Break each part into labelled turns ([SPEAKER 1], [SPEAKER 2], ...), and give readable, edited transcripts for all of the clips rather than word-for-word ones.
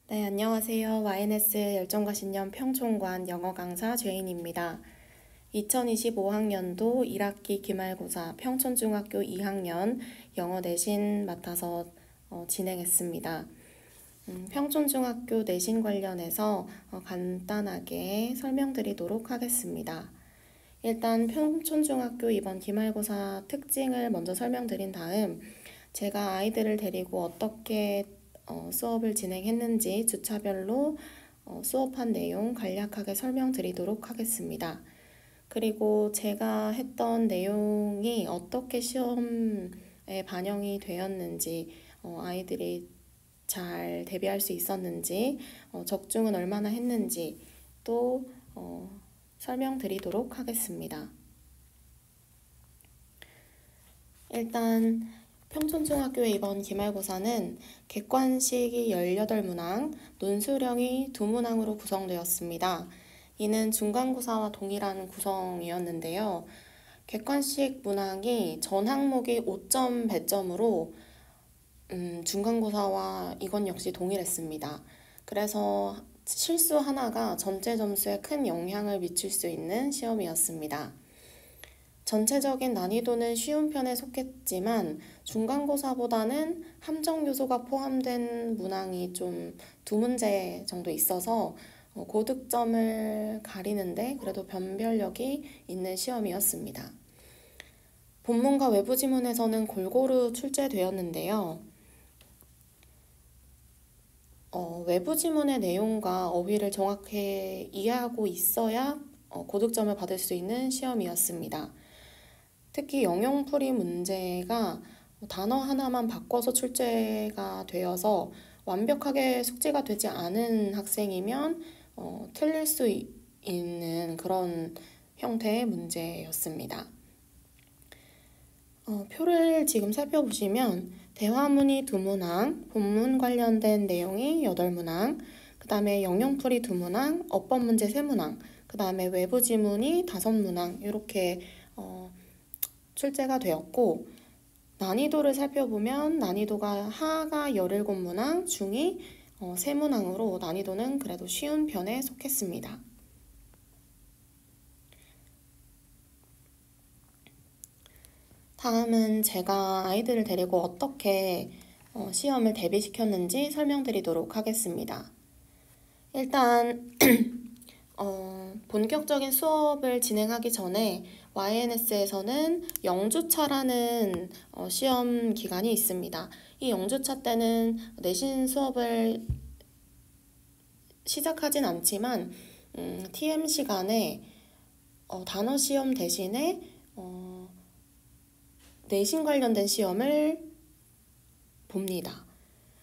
[SPEAKER 1] 네, 안녕하세요. YNS 열정과 신념 평촌관 영어 강사 죄인입니다. 2025학년도 1학기 기말고사 평촌중학교 2학년 영어 내신 맡아서 진행했습니다. 평촌중학교 내신 관련해서 간단하게 설명드리도록 하겠습니다. 일단 평촌중학교 이번 기말고사 특징을 먼저 설명드린 다음 제가 아이들을 데리고 어떻게 수업을 진행했는지 주차별로 수업한 내용 간략하게 설명드리도록 하겠습니다. 그리고 제가 했던 내용이 어떻게 시험에 반영이 되었는지, 아이들이 잘 대비할 수 있었는지, 적중은 얼마나 했는지 또 설명드리도록 하겠습니다. 일단 평촌중학교의 이번 기말고사는 객관식이 18문항, 논술형이 2문항으로 구성되었습니다. 이는 중간고사와 동일한 구성이었는데요. 객관식 문항이 전 항목이 5점 배점으로 중간고사와 이건 역시 동일했습니다. 그래서 실수 하나가 전체 점수에 큰 영향을 미칠 수 있는 시험이었습니다. 전체적인 난이도는 쉬운 편에 속했지만 중간고사보다는 함정 요소가 포함된 문항이 좀 2문제 정도 있어서 고득점을 가리는데 그래도 변별력이 있는 시험이었습니다. 본문과 외부 지문에서는 골고루 출제되었는데요. 외부 지문의 내용과 어휘를 정확히 이해하고 있어야 고득점을 받을 수 있는 시험이었습니다. 특히 영영풀이 문제가 단어 하나만 바꿔서 출제가 되어서 완벽하게 숙지가 되지 않은 학생이면 틀릴 수 있는 그런 형태의 문제였습니다. 표를 지금 살펴보시면 대화문이 2문항, 본문 관련된 내용이 8문항, 그 다음에 영영풀이 2문항, 어법문제 3문항, 그 다음에 외부 지문이 5문항 이렇게 출제가 되었고, 난이도를 살펴보면 난이도가 하가 17문항, 중이 3문항으로 난이도는 그래도 쉬운 편에 속했습니다. 다음은 제가 아이들을 데리고 어떻게 시험을 대비시켰는지 설명드리도록 하겠습니다. 일단 본격적인 수업을 진행하기 전에 YNS에서는 영주차라는 시험 기간이 있습니다. 이 영주차 때는 내신 수업을 시작하진 않지만 TM 시간에 단어 시험 대신에 내신 관련된 시험을 봅니다.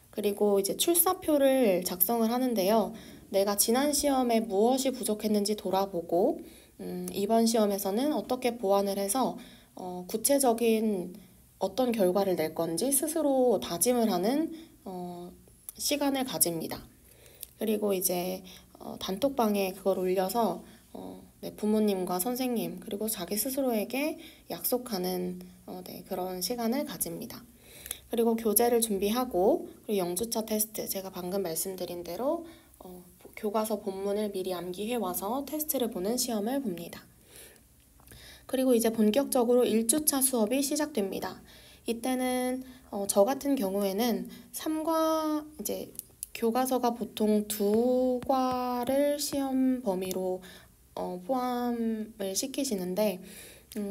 [SPEAKER 1] 그리고 이제 출사표를 작성을 하는데요. 내가 지난 시험에 무엇이 부족했는지 돌아보고 이번 시험에서는 어떻게 보완을 해서 구체적인 어떤 결과를 낼 건지 스스로 다짐을 하는 시간을 가집니다. 그리고 이제 단톡방에 그걸 올려서 부모님과 선생님 그리고 자기 스스로에게 약속하는 그런 시간을 가집니다. 그리고 교재를 준비하고 그리고 영주차 테스트 제가 방금 말씀드린 대로 교과서 본문을 미리 암기해 와서 테스트를 보는 시험을 봅니다. 그리고 이제 본격적으로 1주차 수업이 시작됩니다. 이때는 저 같은 경우에는 3과 이제 교과서가 보통 2과를 시험 범위로 포함을 시키시는데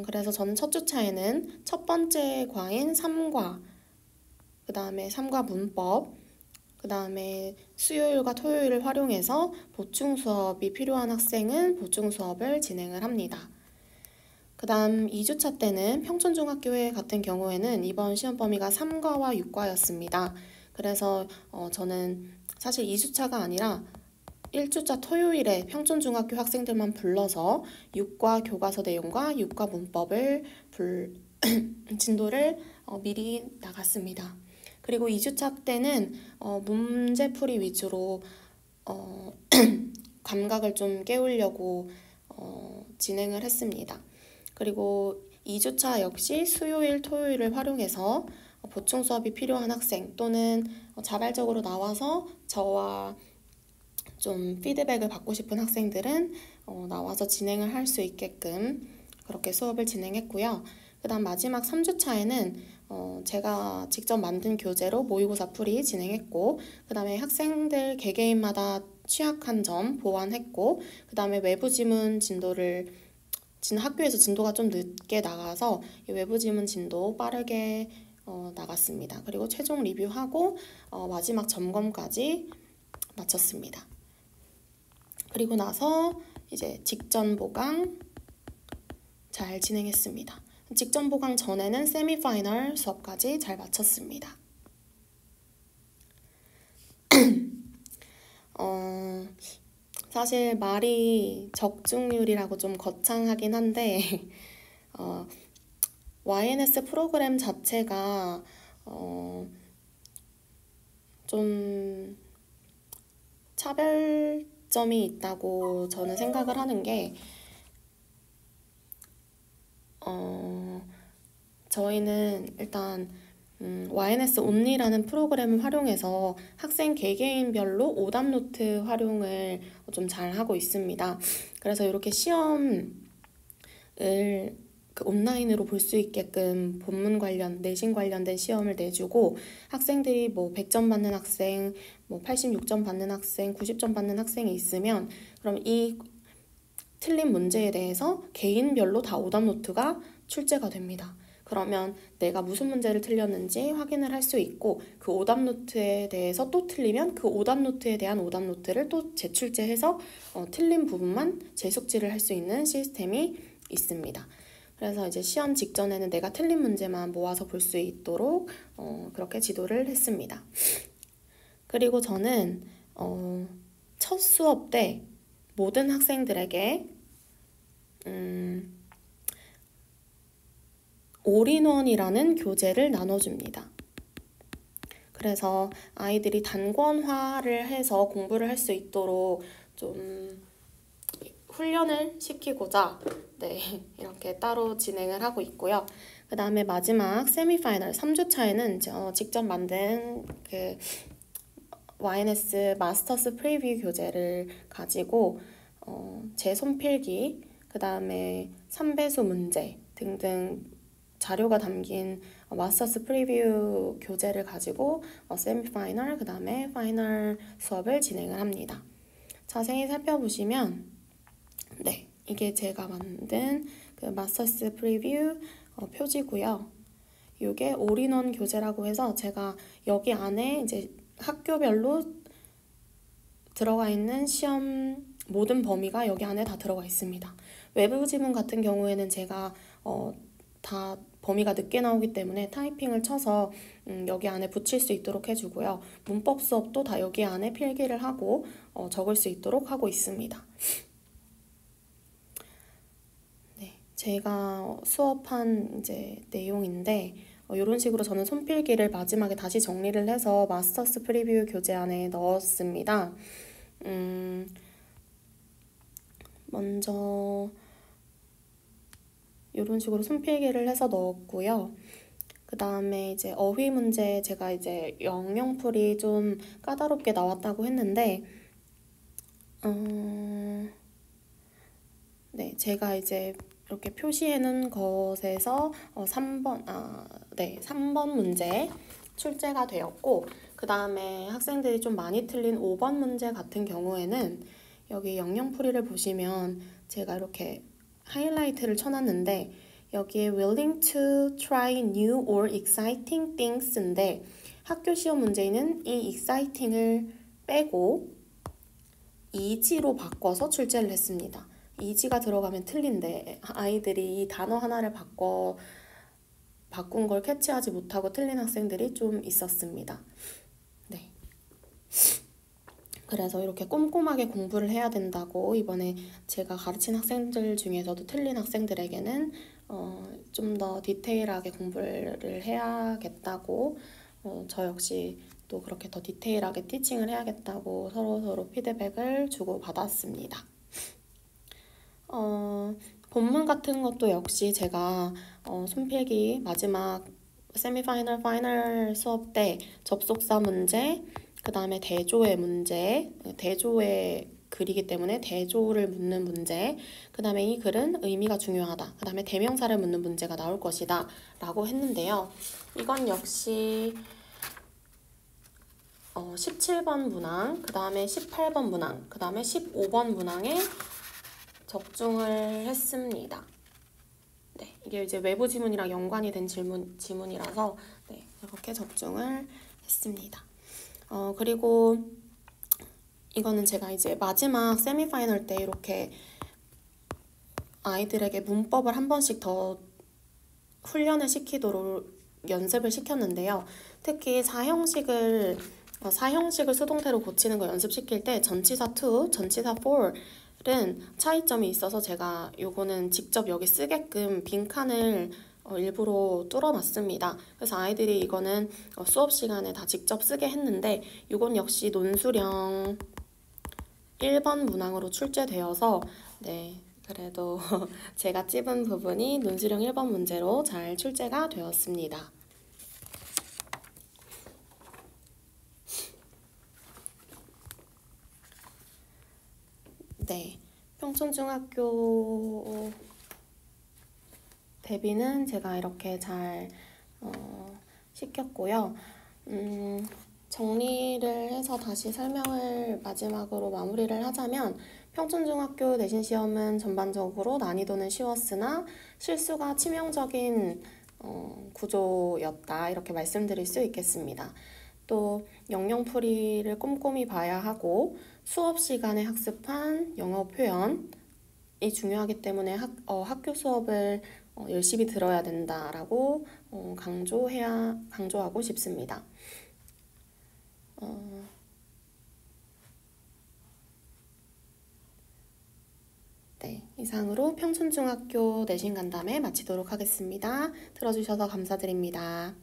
[SPEAKER 1] 그래서 저는 첫 주차에는 첫 번째 과인 3과 그 다음에 3과 문법 그 다음에 수요일과 토요일을 활용해서 보충 수업이 필요한 학생은 보충 수업을 진행을 합니다. 그 다음 2주차 때는 평촌중학교에 같은 경우에는 이번 시험 범위가 3과와 6과였습니다. 그래서 저는 사실 2주차가 아니라 1주차 토요일에 평촌중학교 학생들만 불러서 6과 교과서 내용과 6과 문법을 진도를 미리 나갔습니다. 그리고 2주차 때는 문제풀이 위주로 감각을 좀 깨우려고 진행을 했습니다. 그리고 2주차 역시 수요일, 토요일을 활용해서 보충 수업이 필요한 학생 또는 자발적으로 나와서 저와 좀 피드백을 받고 싶은 학생들은 나와서 진행을 할 수 있게끔 그렇게 수업을 진행했고요. 그 다음 마지막 3주차에는 제가 직접 만든 교재로 모의고사 풀이 진행했고, 그 다음에 학생들 개개인마다 취약한 점 보완했고, 그 다음에 외부 지문 진도를 학교에서 진도가 좀 늦게 나가서 이 외부 지문 진도 빠르게 나갔습니다. 그리고 최종 리뷰하고 마지막 점검까지 마쳤습니다. 그리고 나서 이제 직전 보강 잘 진행했습니다. 직전 보강 전에는 세미파이널 수업까지 잘 마쳤습니다. 사실 말이 적중률이라고 좀 거창하긴 한데 YNS 프로그램 자체가 좀 차별점이 있다고 저는 생각을 하는 게 저희는 일단 YNS 온리라는 프로그램을 활용해서 학생 개개인별로 오답 노트 활용을 좀 잘 하고 있습니다. 그래서 이렇게 시험을 온라인으로 볼 수 있게끔 본문 관련, 내신 관련된 시험을 내주고 학생들이 뭐 100점 받는 학생, 뭐 86점 받는 학생, 90점 받는 학생이 있으면 그럼 이 틀린 문제에 대해서 개인별로 다 오답 노트가 출제가 됩니다. 그러면 내가 무슨 문제를 틀렸는지 확인을 할 수 있고 그 오답 노트에 대해서 또 틀리면 그 오답 노트에 대한 오답 노트를 또 재출제해서 틀린 부분만 재숙지를 할 수 있는 시스템이 있습니다. 그래서 이제 시험 직전에는 내가 틀린 문제만 모아서 볼 수 있도록 그렇게 지도를 했습니다. 그리고 저는 첫 수업 때 모든 학생들에게 올인원이라는 교재를 나눠줍니다. 그래서 아이들이 단권화를 해서 공부를 할 수 있도록 좀 훈련을 시키고자 이렇게 따로 진행을 하고 있고요. 그 다음에 마지막 세미파이널 3주차에는 직접 만든 그 YNS 마스터스 프리뷰 교재를 가지고 제 손필기, 그 다음에 3배수 문제 등등 자료가 담긴 마스터스 프리뷰 교재를 가지고 세미파이널, 그 다음에 파이널 수업을 진행을 합니다. 자세히 살펴보시면 이게 제가 만든 그 마스터스 프리뷰 표지고요. 이게 올인원 교재라고 해서 제가 여기 안에 이제 학교별로 들어가 있는 시험 모든 범위가 여기 안에 다 들어가 있습니다. 외부 지문 같은 경우에는 제가 다 범위가 늦게 나오기 때문에 타이핑을 쳐서 여기 안에 붙일 수 있도록 해주고요. 문법 수업도 다 여기 안에 필기를 하고 적을 수 있도록 하고 있습니다. 제가 수업한 이제 내용인데 이런 식으로 저는 손필기를 마지막에 다시 정리를 해서 마스터스 프리뷰 교재 안에 넣었습니다. 먼저 이런 식으로 손필기를 해서 넣었고요. 그 다음에 이제 어휘 문제 제가 이제 영영풀이 좀 까다롭게 나왔다고 했는데 제가 이제 이렇게 표시해놓은 것에서 3번 문제 출제가 되었고 그 다음에 학생들이 좀 많이 틀린 5번 문제 같은 경우에는 여기 영영풀이를 보시면 제가 이렇게 하이라이트를 쳐놨는데 여기에 willing to try new or exciting things인데 학교 시험 문제는 이 exciting을 빼고 easy로 바꿔서 출제를 했습니다. easy가 들어가면 틀린데 아이들이 이 단어 하나를 바꾼 걸 캐치하지 못하고 틀린 학생들이 좀 있었습니다. 그래서 이렇게 꼼꼼하게 공부를 해야 된다고 이번에 제가 가르친 학생들 중에서도 틀린 학생들에게는 좀 더 디테일하게 공부를 해야겠다고 저 역시 또 그렇게 더 디테일하게 티칭을 해야겠다고 서로 피드백을 주고받았습니다. 본문 같은 것도 역시 제가 손필기 마지막 세미파이널, 파이널 수업 때 접속사 문제, 그 다음에 대조의 문제, 대조의 글이기 때문에 대조를 묻는 문제, 그 다음에 이 글은 의미가 중요하다, 그 다음에 대명사를 묻는 문제가 나올 것이다 라고 했는데요. 이건 역시 17번 문항, 그 다음에 18번 문항, 그 다음에 15번 문항에 적중을 했습니다. 네, 이게 이제 외부 지문이랑 연관이 된 지문이라서 네, 이렇게 적중을 했습니다. 그리고 이거는 제가 이제 마지막 세미파이널 때 이렇게 아이들에게 문법을 한 번씩 더 훈련을 시키도록 연습을 시켰는데요. 특히 사형식을 수동태로 고치는 거 연습시킬 때 전치사 to, 전치사 for은 차이점이 있어서 제가 요거는 직접 여기 쓰게끔 빈칸을 일부러 뚫어놨습니다. 그래서 아이들이 이거는 수업 시간에 다 직접 쓰게 했는데 이건 역시 논수령 1번 문항으로 출제되어서 네, 그래도 제가 찝은 부분이 논수령 1번 문제로 잘 출제가 되었습니다. 네, 평촌중학교 대비는 제가 이렇게 잘 시켰고요. 정리를 해서 다시 설명을 마지막으로 마무리를 하자면 평촌중학교 내신 시험은 전반적으로 난이도는 쉬웠으나 실수가 치명적인 구조였다 이렇게 말씀드릴 수 있겠습니다. 또 영영풀이를 꼼꼼히 봐야 하고 수업 시간에 학습한 영어 표현이 중요하기 때문에 학교 수업을 열심히 들어야 된다라고 강조하고 싶습니다. 네, 이상으로 평촌중학교 내신 간담회 마치도록 하겠습니다. 들어주셔서 감사드립니다.